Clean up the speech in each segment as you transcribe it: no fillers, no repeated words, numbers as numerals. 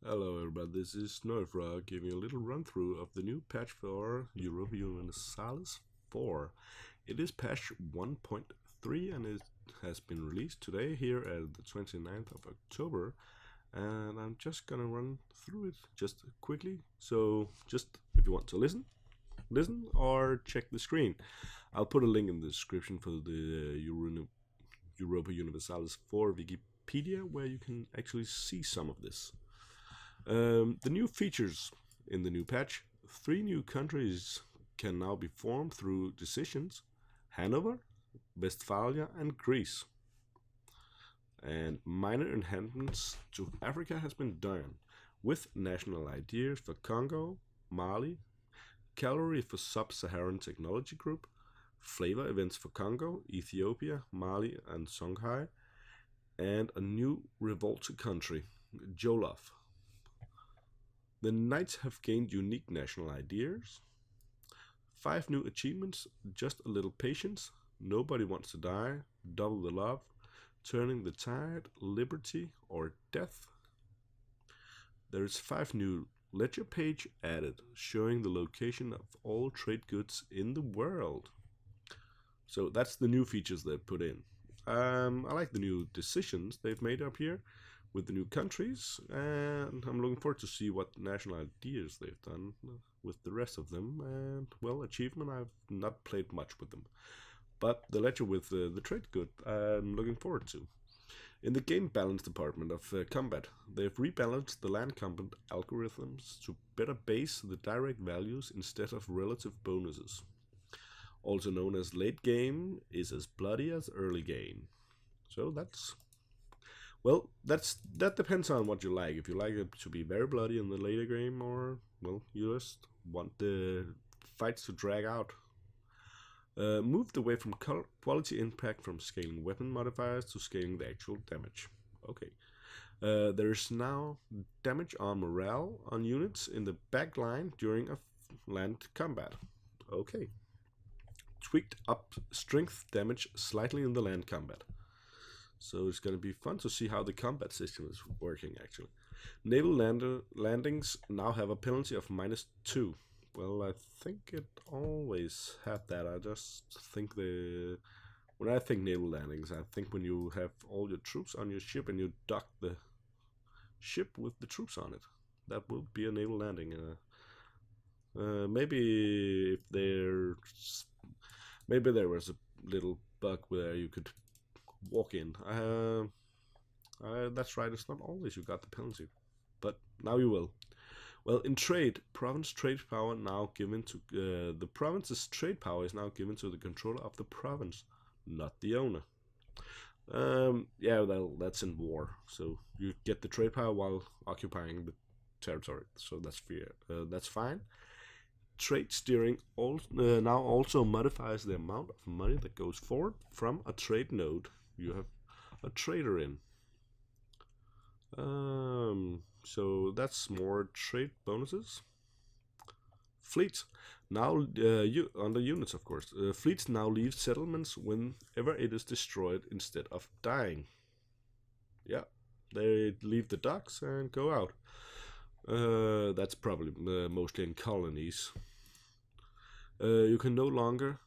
Hello everybody, this is Snowiifrog giving you a little run through of the new patch for Europa Universalis 4. It is patch 1.3 and it has been released today here at the 29th of October, and I'm just gonna run through it just quickly. So just if you want to listen or check the screen. I'll put a link in the description for the Europa Universalis 4 Wikipedia where you can actually see some of this. The new features in the new patch: 3 new countries can now be formed through decisions: Hanover, Westphalia, and Greece. And minor enhancements to Africa has been done, with national ideas for Congo, Mali, calorie for Sub-Saharan Technology Group, flavor events for Congo, Ethiopia, Mali, and Songhai, and a new revolt country, Jolof. The knights have gained unique national ideas. 5 new achievements: just a little patience, nobody wants to die, double the love, turning the tide, liberty, or death. There is 5 new ledger page added, showing the location of all trade goods in the world. So that's the new features they put in. I like the new decisions they've made up here with the new countries, and I'm looking forward to see what national ideas they've done with the rest of them. And well, achievement, I've not played much with them, but the ledger with the trade good, I'm looking forward to. In the game balance department of combat, they've rebalanced the land combat algorithms to better base the direct values instead of relative bonuses. Also known as late game is as bloody as early game. So that depends on what you like. If you like it to be very bloody in the later game, or well, you just want the fights to drag out. Moved away from quality impact from scaling weapon modifiers to scaling the actual damage. Okay. There is now damage on morale on units in the back line during a land combat. Okay. Tweaked up strength damage slightly in the land combat. So it's going to be fun to see how the combat system is working actually. Naval landings now have a penalty of -2. Well, I think it always had that. I just think when I think naval landings, I think when you have all your troops on your ship and you dock the ship with the troops on it. That will be a naval landing. Maybe if maybe there was a little bug where you could walk in. That's right. It's not always you got the penalty, but now you will. Well, in trade, province trade power now given to the province's trade power is now given to the controller of the province, not the owner. Yeah, well, that's in war, so you get the trade power while occupying the territory. So that's fair. That's fine. Trade steering now also modifies the amount of money that goes forward from a trade node you have a trader in. So that's more trade bonuses. Fleets now on the units, of course. Fleets now leave settlements whenever it is destroyed instead of dying. Yeah, they leave the docks and go out. That's probably mostly in colonies. You can no longer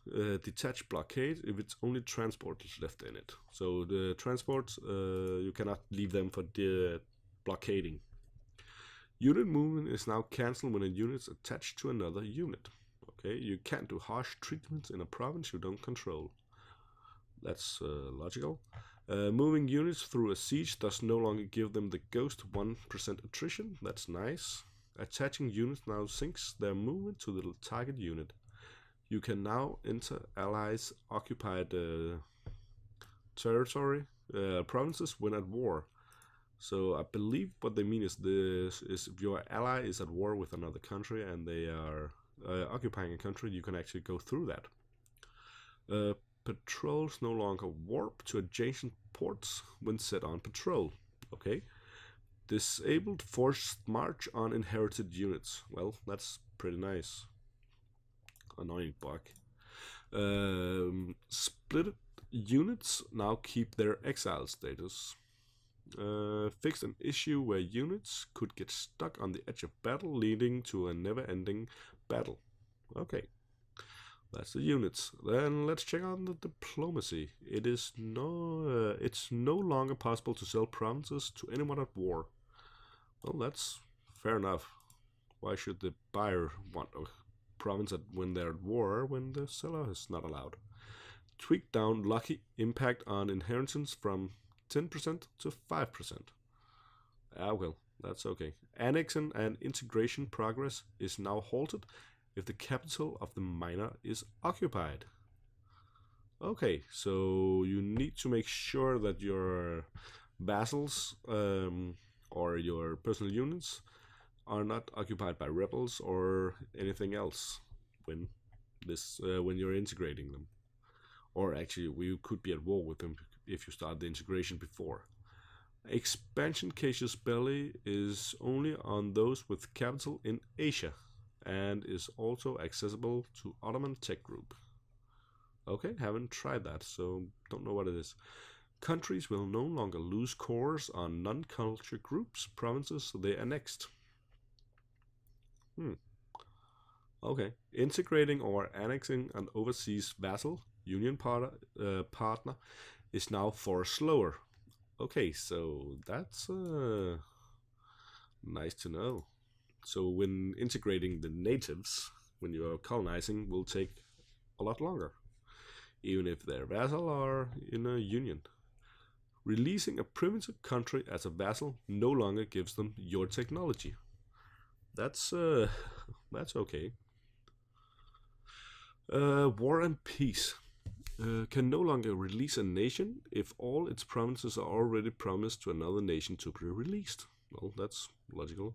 detach blockade if it's only transports left in it. So the transports, you cannot leave them for blockading. Unit movement is now cancelled when a unit is attached to another unit. Okay, you can't do harsh treatments in a province you don't control. That's logical. Moving units through a siege does no longer give them the ghost 1% attrition. That's nice. Attaching units now syncs their movement to the target unit. You can now enter allies' occupied territory provinces when at war. So I believe what they mean is if your ally is at war with another country and they are occupying a country, you can actually go through that. Patrols no longer warp to adjacent ports when set on patrol. Okay. Disabled forced march on inherited units. Well, that's pretty nice. Annoying bug. Split units now keep their exile status. Fixed an issue where units could get stuck on the edge of battle, leading to a never-ending battle. Okay, that's the units. Then let's check on the diplomacy. It's no longer possible to sell provinces to anyone at war. Well, that's fair enough. Why should the buyer want a province when they're at war when the seller is not allowed? Tweak down lucky impact on inheritance from 10% to 5%. Ah, well, that's okay. Annexation and integration progress is now halted if the capital of the miner is occupied. Okay, so you need to make sure that your vassals or your personal units are not occupied by rebels or anything else when when you're integrating them. Or actually, we could be at war with them if you start the integration before. Expansion casus belli is only on those with capital in Asia and is also accessible to Ottoman Tech Group. Okay, haven't tried that, so don't know what it is. Countries will no longer lose cores on non-culture groups, provinces they annexed. Okay, integrating or annexing an overseas vassal union partner is now far slower. Okay, so that's nice to know. So when integrating the natives, when you are colonizing, will take a lot longer, even if they're vassal or in a union. Releasing a primitive country as a vassal no longer gives them your technology. That's okay. War and peace. Can no longer release a nation if all its provinces are already promised to another nation to be released. Well, that's logical.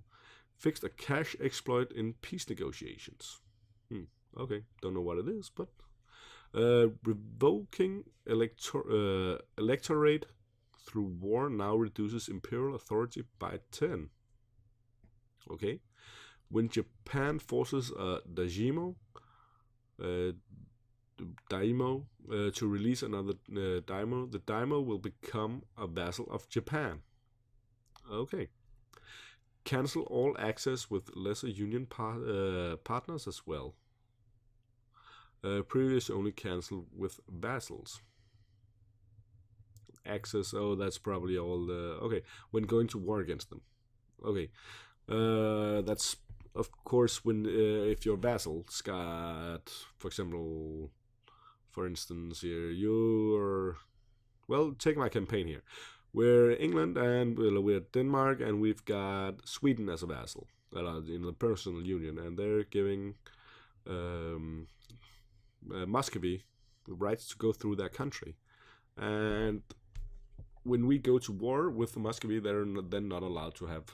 Fixed a cash exploit in peace negotiations. Okay, don't know what it is, but revoking electorate through war now reduces imperial authority by 10. Okay, when Japan forces a daimyo to release another daimyo, the daimyo will become a vassal of Japan. Okay. Cancel all access with lesser union partners as well. Previously only cancelled with vassals. Access, oh, that's probably all the... Okay, when going to war against them. Okay. That's, of course, when if your vassals got, for example... For instance, here you're take my campaign here. We're England and we're Denmark, and we've got Sweden as a vassal in the personal union, and they're giving Muscovy the rights to go through their country. And when we go to war with Muscovy, they're then not allowed to have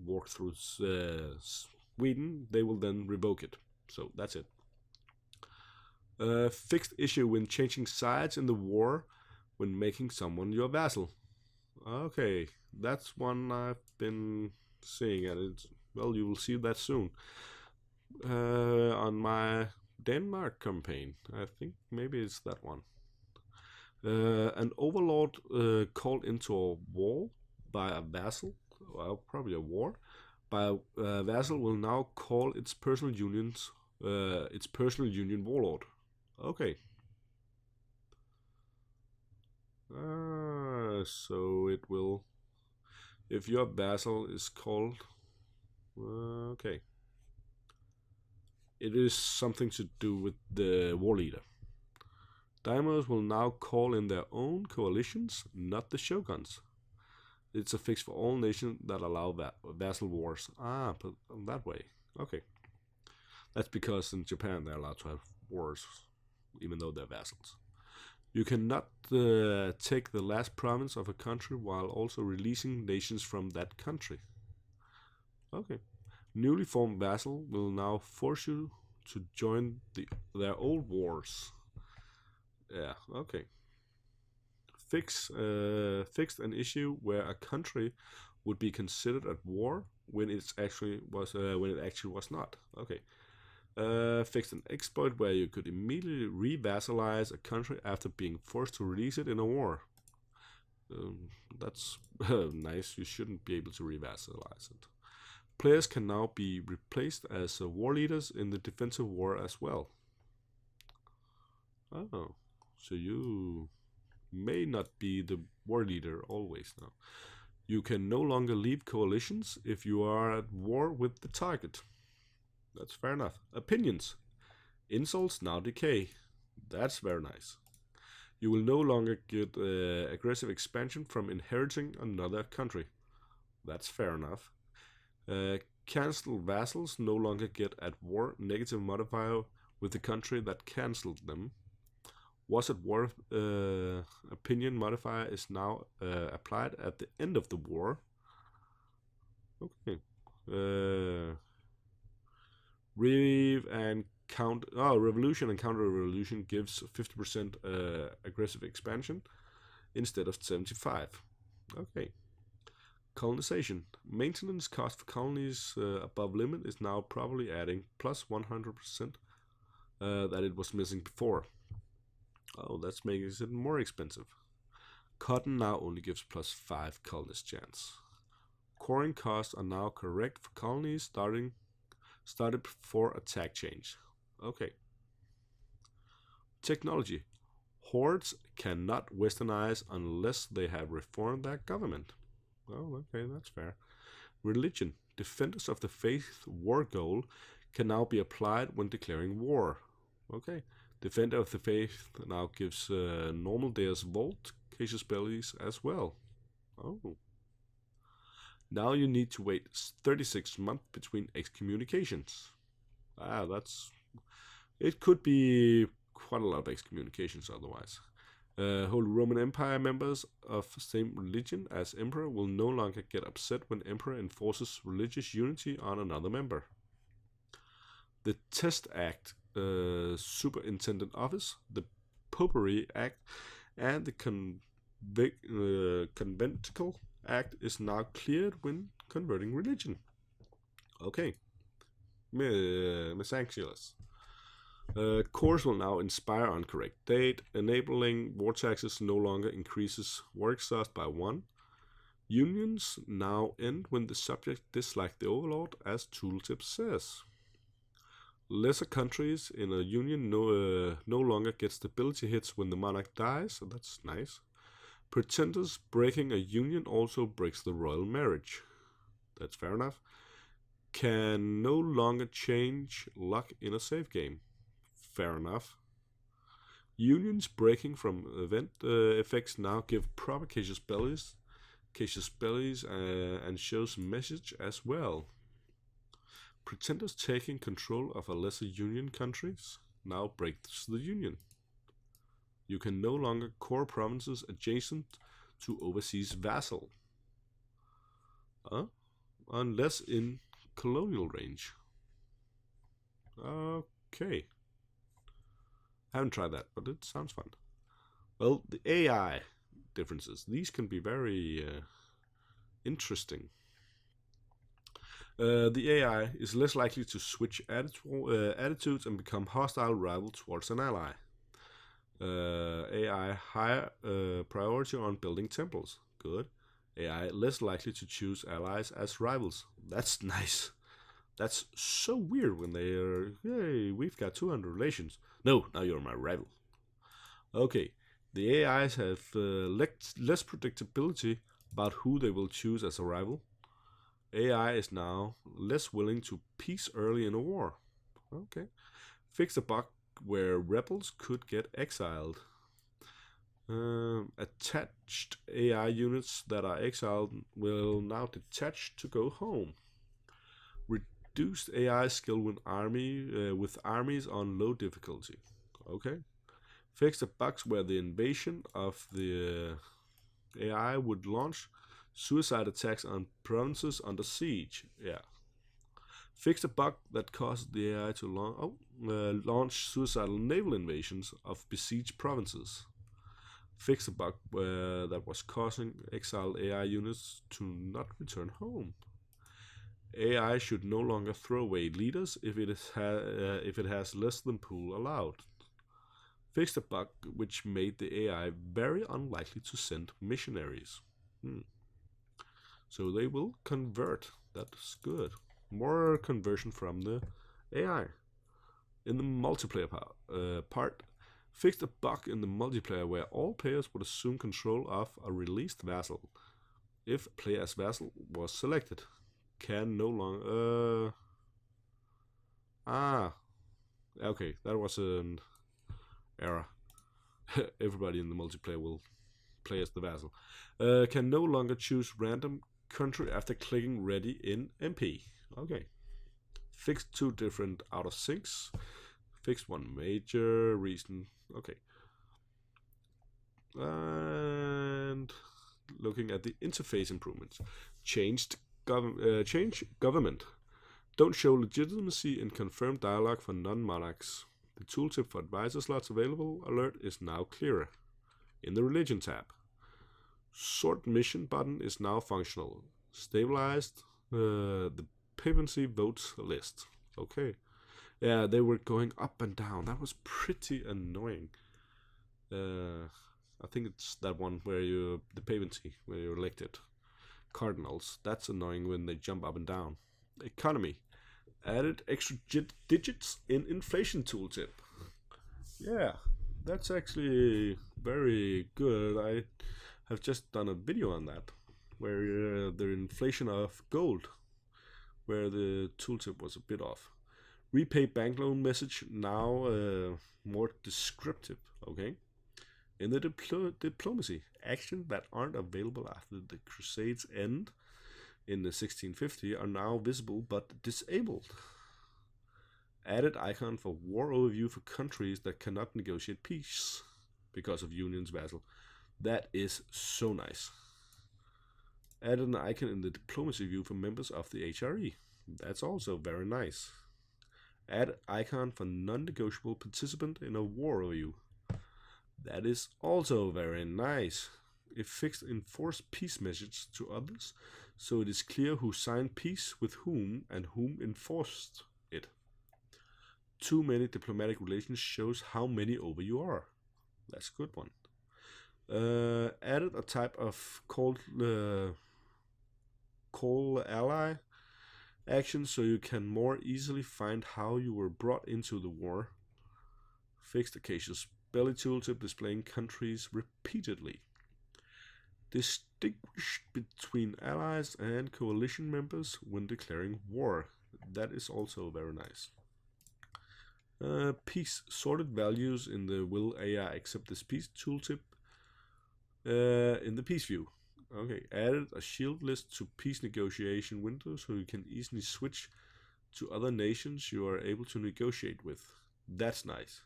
walked through Sweden. They will then revoke it. So that's it. Fixed issue when changing sides in the war when making someone your vassal. Okay, that's one I've been seeing, and you will see that soon. On my Denmark campaign, I think maybe it's that one. An overlord called into a war by a vassal, well, probably a war, by a vassal will now call its personal union warlord. Okay. So it will, if your vassal is called, okay. It is something to do with the war leader. Daimyos will now call in their own coalitions, not the shoguns. It's a fix for all nations that allow vassal wars. But that way. Okay. That's because in Japan they're allowed to have wars, even though they're vassals. You cannot take the last province of a country while also releasing nations from that country. Okay. Newly formed vassal will now force you to join their old wars. Yeah, okay. Fixed an issue where a country would be considered at war when it actually was not. Okay. Fixed an exploit where you could immediately re-vassalize a country after being forced to release it in a war. That's nice. You shouldn't be able to revassalize it. Players can now be replaced as war leaders in the defensive war as well. Oh, so you may not be the war leader always now. You can no longer leave coalitions if you are at war with the target. That's fair enough. Opinions. Insults now decay. That's very nice. You will no longer get aggressive expansion from inheriting another country. That's fair enough. Cancelled vassals no longer get at war negative modifier with the country that cancelled them. Was at war opinion modifier is now applied at the end of the war. Okay. Revolution and counter-revolution gives 50% aggressive expansion instead of 75. Okay. Colonization. Maintenance cost for colonies above limit is now probably adding plus 100% that it was missing before. Oh, that's making it more expensive. Cotton now only gives plus 5 colonist chance. Coring costs are now correct for colonies started before attack change. Okay. Technology. Hordes cannot westernize unless they have reformed their government. Oh, okay, that's fair. Religion. Defenders of the faith war goal can now be applied when declaring war. Okay. Defender of the faith now gives normal Deus Volt casus bellis as well. Oh. Now you need to wait 36 months between excommunications. It could be quite a lot of excommunications otherwise. Holy Roman Empire members of same religion as emperor will no longer get upset when emperor enforces religious unity on another member. The Test Act, Superintendent Office, the Popery Act, and the Conventicle Act is now cleared when converting religion. Okay. Miss Anxious. Course will now inspire on correct date. Enabling war taxes no longer increases war exhaust by 1. Unions now end when the subject dislike the overlord, as tooltip says. Lesser countries in a union no longer get stability hits when the monarch dies, so that's nice. Pretenders breaking a union also breaks the royal marriage. That's fair enough. Can no longer change luck in a save game. Fair enough. Unions breaking from event effects now give proper casus bellis, and shows message as well. Pretenders taking control of a lesser union countries now breaks the union. You can no longer core provinces adjacent to overseas vassal. Unless in colonial range. Okay. I haven't tried that, but it sounds fun. Well, the AI differences. These can be very interesting. The AI is less likely to switch attitudes and become hostile rival towards an ally. AI higher priority on building temples. Good. AI less likely to choose allies as rivals. That's nice. That's so weird when they are, hey, we've got 200 relations. No, now you're my rival. Okay, the AIs have less predictability about who they will choose as a rival. AI is now less willing to peace early in a war. Okay. Fix a bug where rebels could get exiled. Attached AI units that are exiled will now detach to go home. Reduced AI skill with armies on low difficulty. Okay. Fix the bugs where the invasion of the AI would launch suicide attacks on provinces under siege. Yeah. Fix the bug that caused the AI to launch suicidal naval invasions of besieged provinces. Fix the bug that was causing exiled AI units to not return home. AI should no longer throw away leaders if it has less than pool allowed. Fixed a bug which made the AI very unlikely to send missionaries. So they will convert. That's good. More conversion from the AI. In the multiplayer part, fixed a bug in the multiplayer where all players would assume control of a released vassal if player as vassal was selected. Can no longer. Okay, that was an error. Everybody in the multiplayer will play as the vassal. Can no longer choose random country after clicking ready in MP. Okay. Fixed 2 different out of syncs. Fixed 1 major reason. Okay. And looking at the interface improvements. Change government. Don't show legitimacy in confirmed dialogue for non-monarchs. The tooltip for advisor slots available alert is now clearer. In the religion tab. Sort mission button is now functional. Stabilized the papacy votes list. Okay. Yeah, they were going up and down. That was pretty annoying. I think it's that one where the papacy, where you're elected. Cardinals. That's annoying when they jump up and down. Economy. Added extra digits in inflation tooltip. Yeah, that's actually very good. I have just done a video on that, where the inflation of gold, where the tooltip was a bit off. Repay bank loan message now more descriptive. Okay. In the diplomacy, actions that aren't available after the Crusades end in the 1650 are now visible but disabled. Added icon for war overview for countries that cannot negotiate peace because of Union's vassal. That is so nice. Added an icon in the diplomacy view for members of the HRE. That's also very nice. Add icon for non-negotiable participant in a war overview. That is also very nice. It fixed enforced peace message to others, so it is clear who signed peace with whom and whom enforced it. Too many diplomatic relations shows how many over you are. That's a good one. Added a type of call ally action so you can more easily find how you were brought into the war. Fixed the casus belli tooltip displaying countries repeatedly. Distinguish between allies and coalition members when declaring war. That is also very nice. Peace sorted values in the will AI accept this peace tooltip in the peace view. Okay, added a shield list to peace negotiation window so you can easily switch to other nations you are able to negotiate with. That's nice.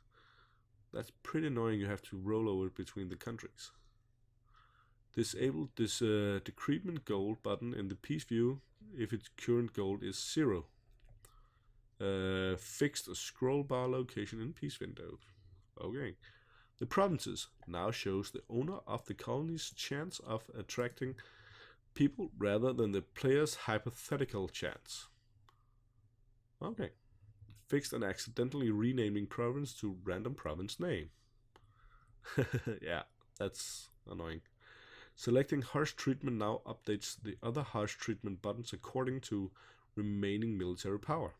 That's pretty annoying. You have to roll over between the countries. Disabled this decrement gold button in the peace view if its current gold is 0. Fixed a scroll bar location in peace window. Okay. The provinces now shows the owner of the colony's chance of attracting people rather than the player's hypothetical chance. Okay. Fixed and accidentally renaming province to random province name. Yeah, that's annoying. Selecting harsh treatment now updates the other harsh treatment buttons according to remaining military power.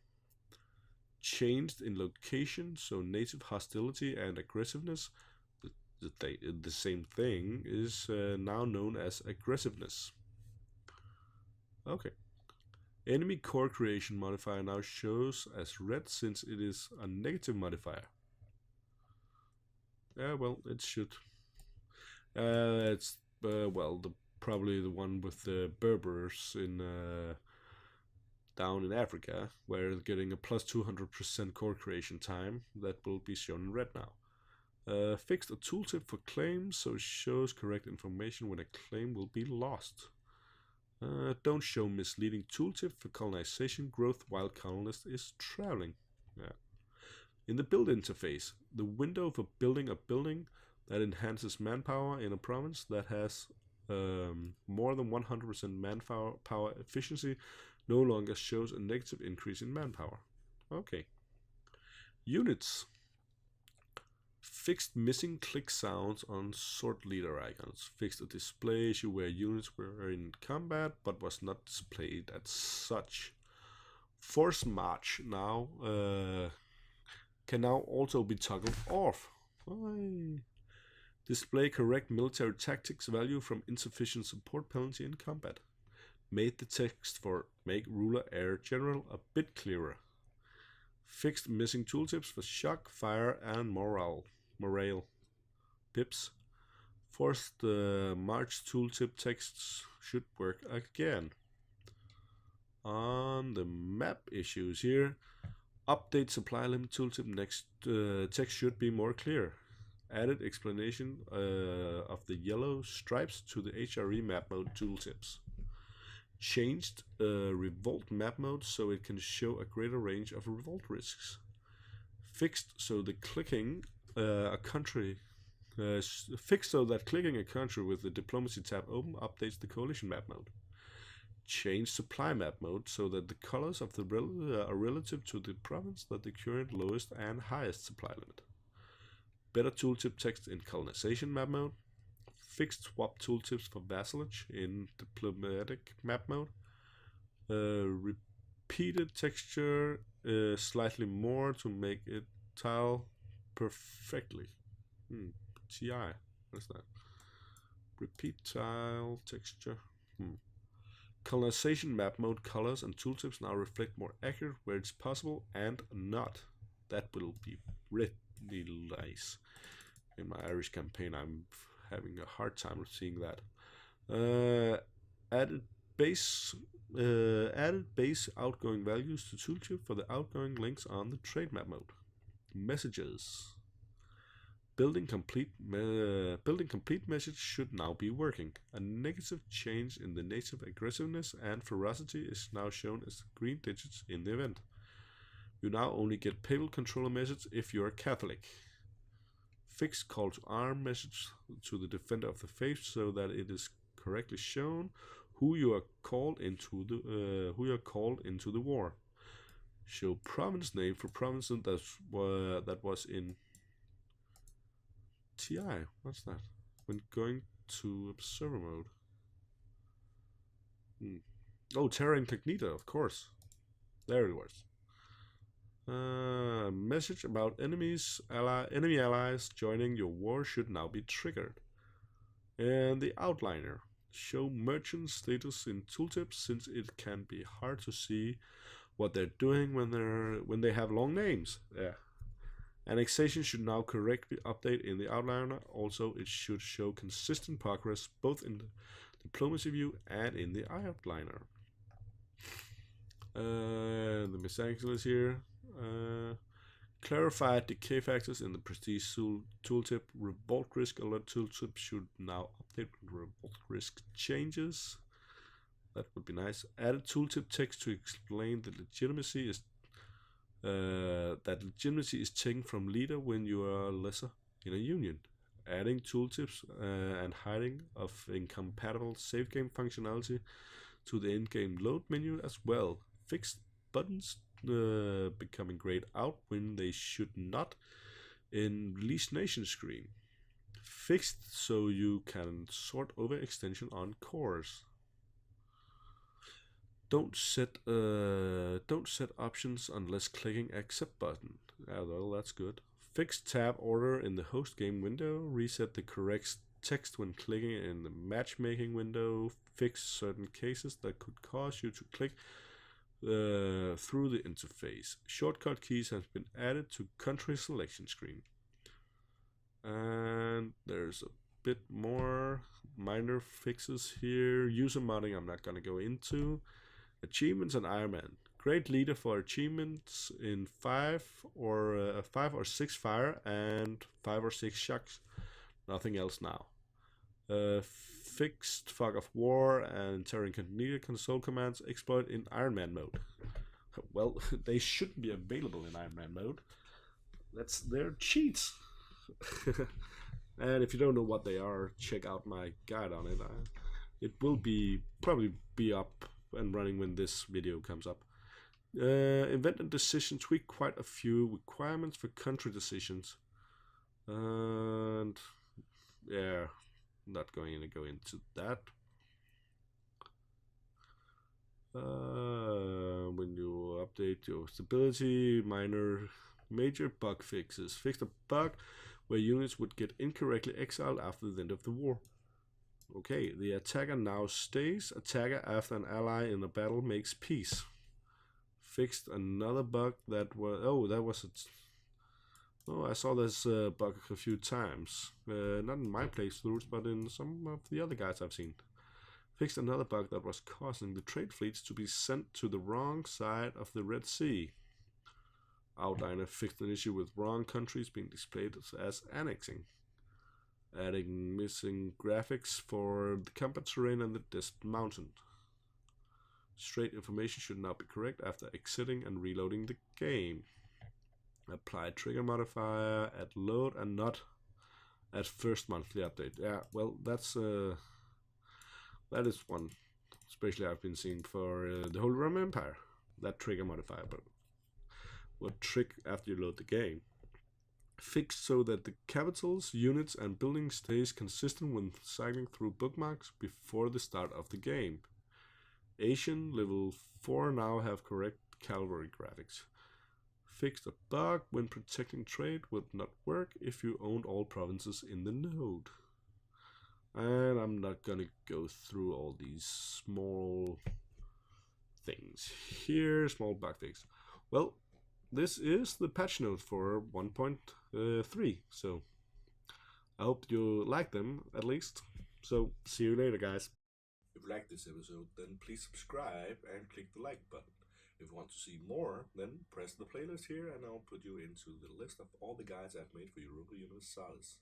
Changed in location, so native hostility and aggressiveness, the same thing, is now known as aggressiveness. Okay. Enemy core creation modifier now shows as red since it is a negative modifier. Yeah, well, it should. It's probably the one with the Berbers in down in Africa, where it's getting a plus 200% core creation time. That will be shown in red now. Fixed a tooltip for claims, so it shows correct information when a claim will be lost. Don't show misleading tooltip for colonization growth while colonist is traveling. Yeah. In the build interface, the window for building a building that enhances manpower in a province that has more than 100% manpower efficiency no longer shows a negative increase in manpower. Okay. Units. Fixed missing click sounds on sword leader icons. Fixed a display issue where units were in combat but was not displayed as such. Force march now can now also be toggled off. Display correct military tactics value from insufficient support penalty in combat. Made the text for make ruler air general a bit clearer. Fixed missing tooltips for shock, fire, and morale pips. Forced march tooltip texts should work again. On the map issues here, update supply limit tooltip next text should be more clear. Added explanation of the yellow stripes to the HRE map mode tooltips. Changed revolt map mode so it can show a greater range of revolt risks. Fixed so that clicking a country with the diplomacy tab open updates the coalition map mode. Change supply map mode so that the colors of the are relative to the province that the current lowest and highest supply limit. Better tooltip text in colonization map mode. Fixed swap tooltips for vassalage in diplomatic map mode. Repeated texture slightly more to make it tile perfectly. TI, what is that? Repeat tile texture. Colonization map mode colors and tooltips now reflect more accurate where it's possible and not. That will be really nice. In my Irish campaign, I'm having a hard time seeing that. Added base outgoing values to tooltip for the outgoing links on the trade map mode. Messages. Building complete message should now be working. A negative change in the native aggressiveness and ferocity is now shown as green digits in the event. You now only get papal controller message if you are Catholic. Fixed call to arm message to the defender of the faith so that it is correctly shown who you are called into the war. Show province name for provinces that was in TI. What's that? When going to observer mode. Oh, Terra Incognita, of course. There it was. Message about enemy allies joining your war should now be triggered. And the outliner. Show merchant status in tooltips since it can be hard to see what they're doing when they have long names. Yeah. Annexation should now correctly update in the outliner. Also, it should show consistent progress both in the diplomacy view and in the outliner. The mechanics is here. Clarified decay factors in the prestige tooltip. Revolt risk alert tooltip should now update when revolt risk changes. That would be nice. Added tooltip text to explain the legitimacy is that legitimacy is taken from leader when you are lesser in a union. Adding tooltips and hiding of incompatible save game functionality to the in-game load menu as well. Fixed buttons becoming grayed out when they should not in release nation screen. Fixed so you can sort overextension on cores. Don't set options unless clicking accept button. Well, that's good. Fixed tab order in the host game window. Reset the correct text when clicking in the matchmaking window. Fix certain cases that could cause you to click through the interface. Shortcut keys have been added to country selection screen. And there's a bit more minor fixes here. User modding I'm not going to go into. Achievements and Iron Man. Great leader for achievements in 5 or 6 fire and 5 or 6 shocks. Nothing else now. Fixed fog of war and Terra Incognita console commands exploit in Iron Man mode. Well, they shouldn't be available in Iron Man mode. They're cheats. And if you don't know what they are, check out my guide on it. It will probably be up and running when this video comes up. Event and decision tweak quite a few requirements for country decisions. And yeah, not going to go into that. When you update your stability, major bug fixes. Fixed a bug where units would get incorrectly exiled after the end of the war. Okay, the attacker now stays. Attacker after an ally in a battle makes peace. Fixed another bug that was... Oh, that was... Oh, I saw this bug a few times. Not in my playthroughs, but in some of the other guides I've seen. Fixed another bug that was causing the trade fleets to be sent to the wrong side of the Red Sea. Outliner fixed an issue with wrong countries being displayed as annexing. Adding missing graphics for the combat terrain and the desert mountain. Straight information should now be correct after exiting and reloading the game. Apply trigger modifier at load and not at first monthly update. Yeah, well, that is one, especially I've been seeing for the Holy Roman Empire. That trigger modifier, but what trick after you load the game? Fixed so that the capitals, units, and buildings stays consistent when cycling through bookmarks before the start of the game. Asian level 4 now have correct cavalry graphics. Fixed a bug when protecting trade would not work if you owned all provinces in the node. And I'm not gonna go through all these small things here, small bug fix. Well, this is the patch notes for 1.3, so I hope you like them at least. So see you later, guys. If you like this episode, then please subscribe and click the like button. If you want to see more, then press the playlist here and I'll put you into the list of all the guides I've made for Europa Universalis.